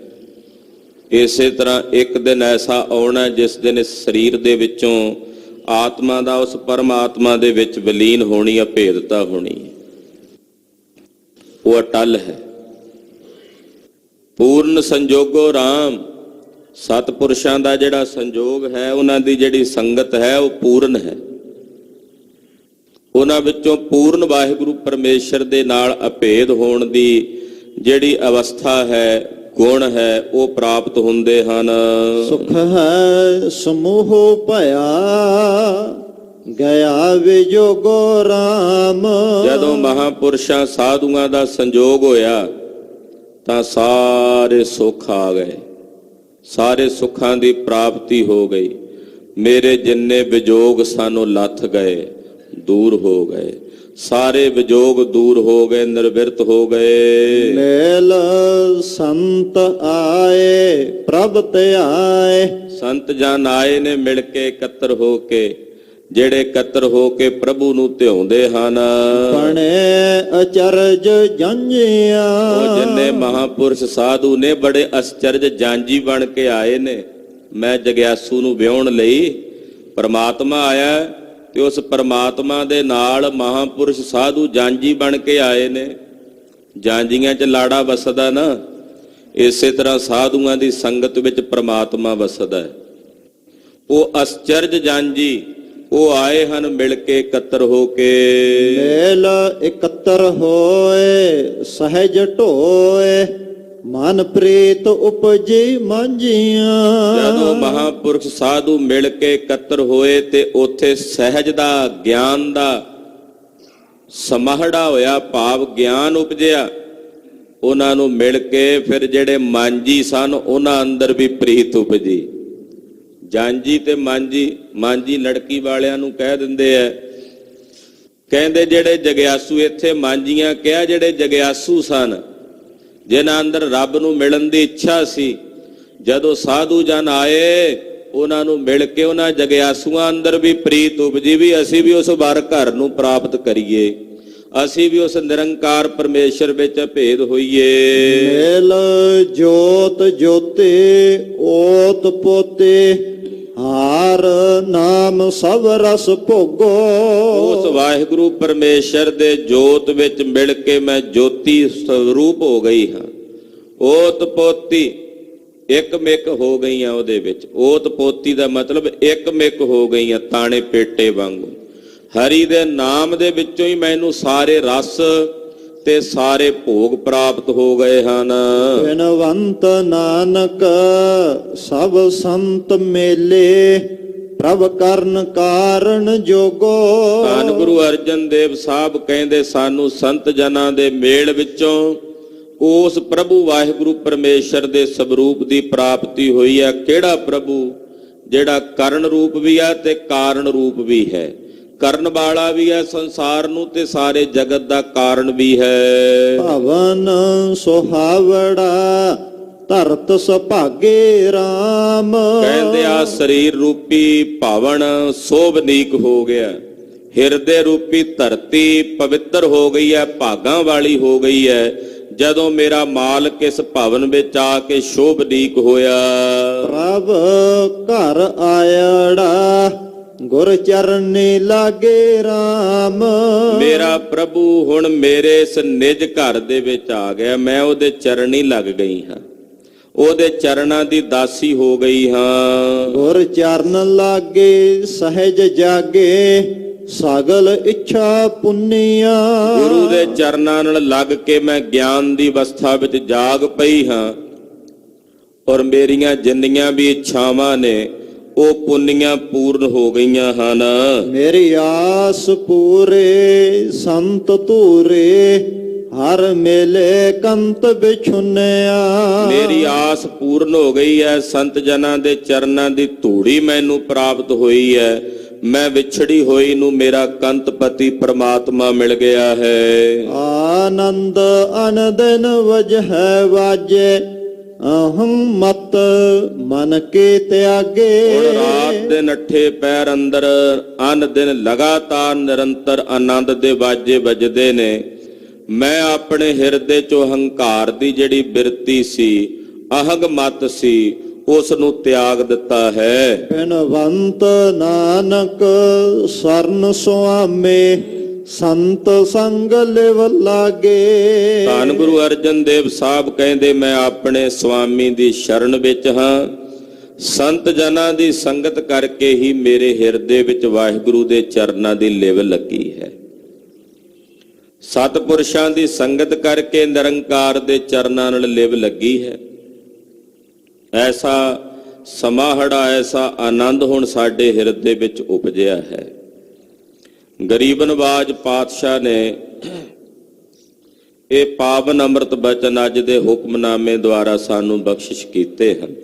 ਇਸੇ ਤਰ੍ਹਾਂ ਇੱਕ ਦਿਨ ਐਸਾ ਆਉਣਾ ਜਿਸ ਦਿਨ ਇਸ ਸਰੀਰ ਦੇ ਵਿੱਚੋਂ ਆਤਮਾ ਦਾ ਉਸ ਪਰਮਾਤਮਾ ਦੇ ਵਿੱਚ ਵਿਲੀਨ ਹੋਣੀ, ਅਭੇਦਤਾ ਹੋਣੀ। ਉਹ ਅਟਲ ਹੈ। ਪੂਰਨ ਸੰਜੋਗੋ ਰਾਮ। ਸਤਿਪੁਰਸ਼ਾਂ ਦਾ ਜਿਹੜਾ ਸੰਜੋਗ ਹੈ, ਉਹਨਾਂ ਦੀ ਜਿਹੜੀ ਸੰਗਤ ਹੈ, ਉਹ ਪੂਰਨ ਹੈ। ਉਹਨਾਂ ਵਿੱਚੋਂ ਪੂਰਨ ਵਾਹਿਗੁਰੂ ਪਰਮੇਸ਼ਰ ਦੇ ਨਾਲ ਅਭੇਦ ਹੋਣ ਦੀ ਜਿਹੜੀ ਅਵਸਥਾ ਹੈ, ਗੁਣ ਹੈ, ਉਹ ਪ੍ਰਾਪਤ ਹੁੰਦੇ ਹਨ। ਸੁਖ ਹੈ ਸਮੂਹ ਭਇਆ ਗਿਆ ਵਿਜੋਗੋ ਰਾਮ। ਜਦੋਂ ਮਹਾਪੁਰਸ਼ਾਂ ਸਾਧੂਆਂ ਦਾ ਸੰਜੋਗ ਹੋਇਆ ਤਾਂ ਸਾਰੇ ਸੁੱਖ ਆ ਗਏ, ਸਾਰੇ ਸੁੱਖਾਂ ਦੀ ਪ੍ਰਾਪਤੀ ਹੋ ਗਈ। ਮੇਰੇ ਜਿੰਨੇ ਵਿਜੋਗ ਸਾਨੂੰ ਲੱਥ ਗਏ, ਦੂਰ ਹੋ ਗਏ, ਸਾਰੇ ਵਿਜੋਗ ਦੂਰ ਹੋ ਗਏ, ਨਿਰਵਿਰਤ ਹੋ ਗਏ। ਮੇਲ ਸੰਤ ਆਏ ਪ੍ਰਭ ਧਿਆਏ। ਸੰਤ ਜਨ ਆਏ ਨੇ ਮਿਲ ਕੇ ਇਕੱਤਰ ਹੋ ਕੇ, ਜਿਹੜੇ ਇਕੱਤਰ ਹੋ ਕੇ ਪ੍ਰਭੂ ਨੂੰ ਧਿਆਉਂਦੇ ਹਨ। ਬਣੇ ਅਚਰਜ ਜਾਂਝੀਆਂ। ਉਹ ਜਿੰਨੇ ਮਹਾਪੁਰਸ਼ ਸਾਧੂ ਨੇ ਬੜੇ ਅਚਰਜ ਜਾਂਝੀ ਬਣ ਕੇ ਆਏ ਨੇ। ਮੈਂ ਜਗਿਆਸੂ ਨੂੰ ਵਿਆਉਣ ਲਈ ਪਰਮਾਤਮਾ ਆਇਆ, ਤੇ ਉਸ ਪਰਮਾਤਮਾ ਦੇ ਨਾਲ ਮਹਾਪੁਰਸ਼ ਸਾਧੂ ਜਾਂਝੀ ਬਣ ਕੇ ਆਏ ਨੇ। ਜਾਂਝੀਆਂ 'ਚ ਲਾੜਾ ਵਸਦਾ ਨਾ, ਇਸੇ ਤਰ੍ਹਾਂ ਸਾਧੂਆਂ ਦੀ ਸੰਗਤ ਵਿੱਚ ਪਰਮਾਤਮਾ ਵਸਦਾ ਹੈ। ਉਹ ਅਚਰਜ ਜਾਂਝੀ ਉਹ ਆਏ ਹਨ ਮਿਲ ਕੇ ਇਕੱਤਰ ਹੋ ਕੇ। ਮੇਲ ਇਕੱਤਰ ਹੋਏ ਸਹਿਜ ਢੋਏ ਮਨ ਪ੍ਰੀਤ ਉਪਜੀ ਮਾਂਝੀਆਂ। ਜਦੋਂ ਮਹਾਂਪੁਰਖ ਸਾਧੂ ਮਿਲ ਕੇ ਇਕੱਤਰ ਹੋਏ ਤੇ ਉੱਥੇ ਸਹਿਜ ਦਾ ਗਿਆਨ ਦਾ ਸਮਾਹੜਾ ਹੋਇਆ, ਭਾਵ ਗਿਆਨ ਉਪਜਿਆ। ਉਹਨਾਂ ਨੂੰ ਮਿਲ ਕੇ ਫਿਰ ਜਿਹੜੇ ਮਾਂਝੀ ਸਨ ਉਹਨਾਂ ਅੰਦਰ ਵੀ ਪ੍ਰੀਤ ਉਪਜੀ। ਜਾਂਜੀ ਤੇ ਮਾਂਝੀ ਲੜਕੀ ਵਾਲਿਆਂ ਨੂੰ ਕਹਿ ਦਿੰਦੇ ਐ, ਕਹਿੰਦੇ ਜਿਹੜੇ ਜਗਿਆਸੂ, ਇੱਥੇ ਮਾਂਝੀਆਂ ਕਿਹਾ ਜਿਹੜੇ ਜਗਿਆਸੂ ਸਨ, ਜਿਨ੍ਹਾਂ ਅੰਦਰ ਰੱਬ ਨੂੰ ਮਿਲਣ ਦੀ ਇੱਛਾ ਸੀ, ਜਦੋਂ ਸਾਧੂ ਜਨ ਆਏ ਉਹਨਾਂ ਨੂੰ ਮਿਲ ਕੇ ਉਹਨਾਂ ਜਗਿਆਸੂਆਂ ਅੰਦਰ ਵੀ ਪ੍ਰੀਤ ਉਪਜੀ ਵੀ ਅਸੀਂ ਵੀ ਉਸ ਵਰ ਘਰ ਨੂੰ ਪ੍ਰਾਪਤ ਕਰੀਏ, ਅਸੀਂ ਵੀ ਉਸ ਨਿਰੰਕਾਰ ਪਰਮੇਸ਼ਰ ਵਿੱਚ ਭੇਦ ਹੋਈਏ। ਮੇਲ ਜੋਤ ਜੋਤੇ ਓਤ ਪੋਤੇ ਹਾਰ ਨਾਮ ਸਭ ਰਸ ਭੋਗੋ। ਉਸ ਵਾਹਿਗੁਰੂ ਪਰਮੇਸ਼ਰ ਦੇ ਜੋਤ ਵਿੱਚ ਮਿਲ ਕੇ ਮੈਂ ਜੋਤੀ ਸਰੂਪ ਹੋ ਗਈ ਹਾਂ। ਓਤ ਪੋਤੀ ਇੱਕ ਮਿਕ ਹੋ ਗਈਆਂ ਉਹਦੇ ਵਿੱਚ। ਓਤ ਪੋਤੀ ਦਾ ਮਤਲਬ ਇੱਕ ਮਿਕ ਹੋ ਗਈਆਂ ਤਾਣੇ ਪੇਟੇ ਵਾਂਗੂ। ਹਰੀ ਦੇ ਨਾਮ ਦੇ ਵਿੱਚੋਂ ਹੀ ਮੈਨੂੰ ਸਾਰੇ ਰਸ ਤੇ ਸਾਰੇ ਭੋਗ ਪ੍ਰਾਪਤ ਹੋ ਗਏ ਹਨ। ਬਿਨਵੰਤ ਨਾਨਕ ਸਭ ਸੰਤ ਮੇਲੇ ਪ੍ਰਭ ਕਰਨ ਕਾਰਨ ਜੋਗੋ। ਧੰਨ ਗੁਰੂ ਅਰਜਨ ਦੇਵ ਸਾਹਿਬ ਕਹਿੰਦੇ ਸਾਨੂੰ ਸੰਤ ਜਨਾਂ ਦੇ ਮੇਲ ਵਿੱਚੋਂ ਉਸ ਪ੍ਰਭੂ ਵਾਹਿਗੁਰੂ ਪਰਮੇਸ਼ਰ ਦੇ ਸਵਰੂਪ ਦੀ ਪ੍ਰਾਪਤੀ ਹੋਈ ਹੈ। ਕਿਹੜਾ ਪ੍ਰਭੂ? ਜਿਹੜਾ ਕਰਨ ਰੂਪ ਵੀ ਹੈ ਤੇ ਕਾਰਨ ਰੂਪ ਵੀ ਹੈ, ਕਰਨ ਵਾਲਾ ਵੀ ਹੈ ਸੰਸਾਰ ਨੂੰ ਤੇ ਸਾਰੇ ਜਗਤ ਦਾ ਕਾਰਨ ਵੀ ਹੈ। ਭਵਨ ਸੁਹਾਵੜਾ ਧਰਤ ਸੁਭਾਗੇ ਰਾਮ। ਕਹਿੰਦੇ ਆ ਸਰੀਰ ਰੂਪੀ ਭਵਨ ਸੋਭਨੀਕ ਹੋ ਗਿਆ, ਹਿਰਦੇ ਰੂਪੀ ਧਰਤੀ ਪਵਿੱਤਰ ਹੋ ਗਈ ਹੈ, ਭਾਗਾਂ ਵਾਲੀ ਹੋ ਗਈ ਹੈ, ਜਦੋਂ ਮੇਰਾ ਮਾਲਕ ਇਸ ਭਵਨ ਵਿੱਚ ਆ ਕੇ ਸ਼ੋਭਨੀਕ ਹੋਇਆ। ਪ੍ਰਭ ਘਰ ਆਇੜਾ ਗੁਰ ਚਰਨੀ ਲਾਗੇ ਰਾਮ। ਮੇਰਾ ਪ੍ਰਭੂ ਹੁਣ ਮੇਰੇ ਇਸ ਨਿਜ ਘਰ ਦੇ ਵਿੱਚ ਆ ਗਿਆ, ਮੈਂ ਉਹਦੇ ਚਰਨੀ ਲੱਗ ਗਈ ਹਾਂ, ਉਹਦੇ ਚਰਨਾਂ ਦੀ ਦਾਸੀ ਹੋ ਗਈ ਹਾਂ। ਗੁਰ ਚਰਨ ਲਾਗੇ ਸਹਿਜ ਜਾਗੇ ਸਗਲ ਇੱਛਾ ਪੁੰਨੀਆਂ। ਗੁਰੂ ਦੇ ਚਰਨਾਂ ਨਾਲ ਲੱਗ ਕੇ ਮੈਂ ਗਿਆਨ ਦੀ ਅਵਸਥਾ ਵਿੱਚ ਜਾਗ ਪਈ ਹਾਂ, ਔਰ ਮੇਰੀਆਂ ਜਿੰਨੀਆਂ ਵੀ ਇੱਛਾਵਾਂ ਨੇ ਉਹ ਪੁੰਨੀਆਂ ਪੂਰਨ ਹੋ ਗਈਆਂ ਹਨ। ਮੇਰੀ ਆਸ ਪੂਰੇ ਸੰਤ ਧੂਰੇ ਹਰ ਮੇਲੇ ਕੰਤ ਬਿਛੁਨਿਆ। ਮੇਰੀ ਆਸ ਪੂਰਨ ਹੋ ਗਈ ਹੈ, ਸੰਤ ਜਨਾਂ ਦੇ ਚਰਨਾਂ ਦੀ ਧੂੜੀ ਮੈਨੂੰ ਪ੍ਰਾਪਤ ਹੋਈ ਹੈ, ਮੈਂ ਵਿਛੜੀ ਹੋਈ ਨੂੰ ਮੇਰਾ ਕੰਤਪਤੀ ਪ੍ਰਮਾਤਮਾ ਮਿਲ ਗਿਆ ਹੈ। ਆਨੰਦ ਅਨੰਦਨ ਵਜਹਿ ਵਾਜੇ ਅਹੰ ਮਤ ਮਨ ਕੇ ਤਿਆਗੇ। ਹੁਣ ਰਾਤ ਦੇ ਨੱਠੇ ਪੈਰ ਅੰਦਰ ਅਨ ਦਿਨ ਲਗਾਤਾਰ ਨਿਰੰਤਰ ਆਨੰਦ ਦੇ ਵਾਜੇ ਵੱਜਦੇ ਨੇ। ਮੈਂ ਆਪਣੇ ਹਿਰਦੇ ਚੋਂ ਹੰਕਾਰ ਦੀ ਜਿਹੜੀ ਬਿਰਤੀ ਸੀ, ਅਹੰਗ ਮਤ ਸੀ, ਉਸ ਨੂੰ ਤਿਆਗ ਦਿੱਤਾ ਹੈ। ਬਿਨਵੰਤ ਨਾਨਕ ਸਰਨ ਸੁਆਮੇ ਸੰਤ ਸੰਗ ਲਿਵ ਲਾਗੇ। ਧੰਨ ਗੁਰੂ ਅਰਜਨ ਦੇਵ ਸਾਹਿਬ ਕਹਿੰਦੇ ਮੈਂ ਆਪਣੇ ਸੁਆਮੀ ਦੀ ਸ਼ਰਨ ਵਿੱਚ ਹਾਂ, ਸੰਤ ਜਨਾਂ ਦੀ ਸੰਗਤ ਕਰਕੇ ਹੀ ਮੇਰੇ ਹਿਰਦੇ ਵਿੱਚ ਵਾਹਿਗੁਰੂ ਦੇ ਚਰਨਾਂ ਦੀ ਲਿਵ ਲੱਗੀ ਹੈ। ਸਤਿਪੁਰਸ਼ਾਂ ਦੀ ਸੰਗਤ ਕਰਕੇ ਨਿਰੰਕਾਰ ਦੇ ਚਰਨਾਂ ਨਾਲ ਲਿਵ ਲੱਗੀ ਹੈ। ਐਸਾ ਸਮਾਹੜਾ, ਐਸਾ ਆਨੰਦ ਹੁਣ ਸਾਡੇ ਹਿਰਦੇ ਵਿੱਚ ਉਪਜਿਆ ਹੈ। ਗਰੀਬ ਨਵਾਜ ਪਾਤਸ਼ਾਹ ਨੇ ਇਹ ਪਾਵਨ ਅੰਮ੍ਰਿਤ ਬਚਨ ਅੱਜ ਦੇ ਹੁਕਮਨਾਮੇ ਦੁਆਰਾ ਸਾਨੂੰ ਬਖਸ਼ਿਸ਼ ਕੀਤੇ ਹਨ।